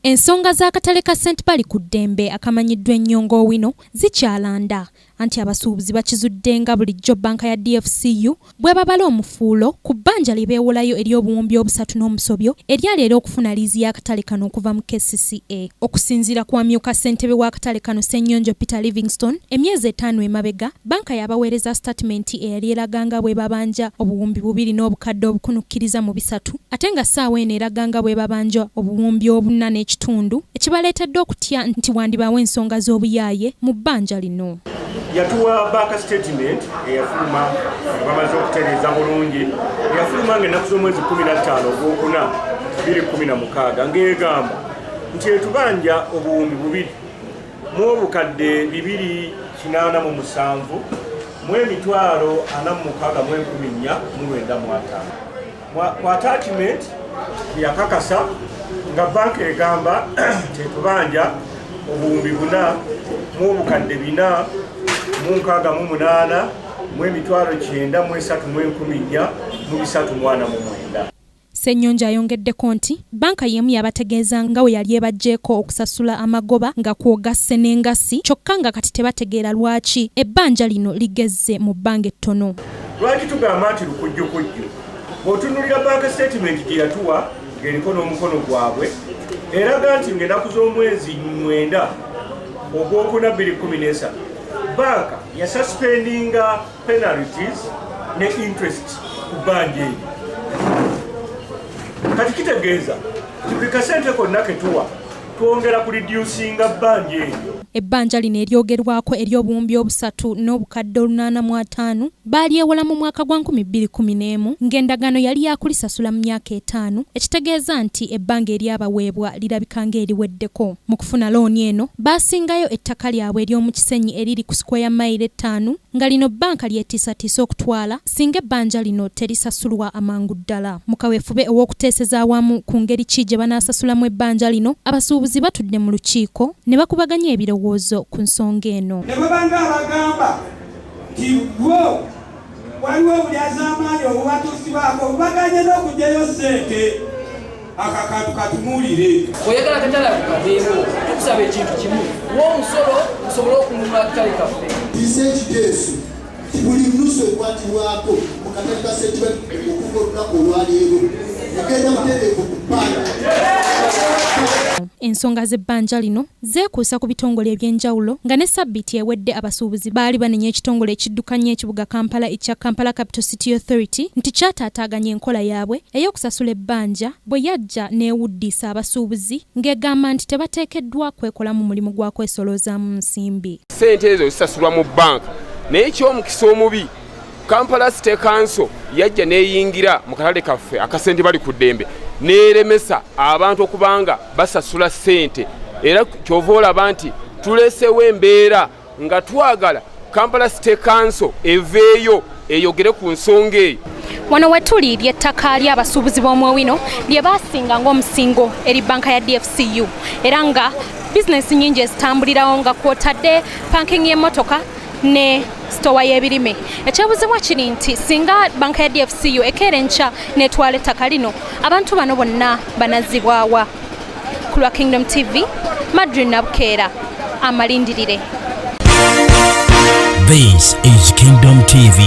Ensonga z'akatale ka St. Bali ku ddembe akamanyiddwa ennyo ng'Owino zikyalanda anti abasuubuzi bakizudde nga bulijjo banka ya DFCU bwe babala omufuulo ku bbanja lye beewolayo eri obuwumbi 3.9 eryali era okufuna liizi y'akatale kano okuva mu KCCA. Okusinziira ku amyuka ssentebe w'akatale kano Ssennyonjo Peter Livingstone, emyezi 5 emabega banka yabaweereza statement eyali eraganga bwe babanja obuwumbi 2 n'obukadde obukunukkiriza mu 3 ate nga ssaawa eno eraganga bwe babanja obuwumbi 4 n'ekitundu ekibaleetedde okutya nti wandibaawo ensonga z'obuyaaye mu bbanja lino. Yatuwa banka statement eyafuluma bamaze okutereeza bulungi eyafuluma ng'ennaku z'omwezi 15 ogwokuna 2016 ng'egamba nti etubanja obuwumbi 2 mu obukadde 287 mu emitwalo 46,495 ku attachment yakakasa nga banka egamba nti etubanja obuwumbi 4 mu obukadde 4 mu 68 mu emitwalo 9 mu 3,449. Ssennyonjo ayongeddeko nti banka yemu yabategeeza nga we yali ebaggyeko okusasula amagoba nga kwogasse n'engassi kyokka nga kati tebategeera lwaki ebbanja lino ligezze mu bbanga ettono. Lwaki tugamba nti lukujjukujju? Bw'otunuulira banka statement gye yatuwa ng'eriko n'omukono gwabwe eraga nti ng'ennaku z'omwezi 9 ogwokuna 2013 banka yasuspendinga penalties ne interest ku bbanja eryo. Kati kitegeeza buli kasente konna ketuwa twongera ku reducinga bbanja eryo. Ebbanja lino eryogerwako ery'obuwumbi 3 n'obukadde 85 baalyewola mu mwaka gwa 2011 ng'endagaano yali yakulisasula mu myaka 5 ekitegeeza nti ebbanga eryabaweebwa lirabika ng'eriweddeko. Mu kufuna looni eno baasingayo ettaka lyabwe ery'omu Kisenyi eriri ku square mile 5 nga lino banka lyetiisatiisa okutwala singa ebbanja lino terisasulwa amangu ddala. Mu kaweefube ow'okuteeseza awamu ku ngeri ki gye banaasasulamu ebbanja lino abasuubuzi batudde mu lukiiko ne bakubaganya ebirowoozo ku nsonga eno. Ne babanga abagamba nti bwo waliwo obulyazaamaanyi obubatuusi baako obubaganye n'okugyayo ssente akakantu katunuulire. Oyagala akatale ako kabeewo tukusaba ekintu kimu w'omusolo tusobole okununula akatale kaffe. Ekiteeso ti buli luusi ekwatibwako mu katale ka St. Bali okuva olunaku olwaleero ogenda mutereevu ku bbanga. Ensonga z'ebbanja lino zeekuusa ku bitongole eby'enjawulo nga ne sabbiiti ewedde abasuubuzi baali banenya ekitongole ekiddukanya ekibuga Kampala ekya Kampala Capital City Authority nti kyataataaganya enkola yaabwe ey'okusasula ebbanja bwe yajja n'ewuddisa abasuubuzi ng'egamba nti tebateekeddwa kwekola mu mulimu gwa kwesolozaamu nsimbi. Ssente ezo zisasulwa mu banka naye eky'omukisa omubi Kampala City Council yajja n'eyingira mu katale kaffe aka St. Bali ku ddembe n'eremesa abantu okubanga basasula ssente era kyova olaba nti tulesewo embeera nga twagala Kampala City Council eveeyo eyogere ku nsonga eyo. Wano wetuli ly'ettaka ly'abasuubuzi b'Omwewino lye baasinga ng'omusingo eri banka ya DFCU era nga bizinesi nnyingi ezitambulirawo nga kwotadde parking y'emmotoka ne stowa y'ebirime. Ekyabuzibwa kiri nti singa banka ya DFCU ekeera enkya n'etwala ettaka lino abantu bano bonna banazzibwawa. Ku lwa Kingdom TV, Madrid Nabukeera amalindirire. This is Kingdom TV.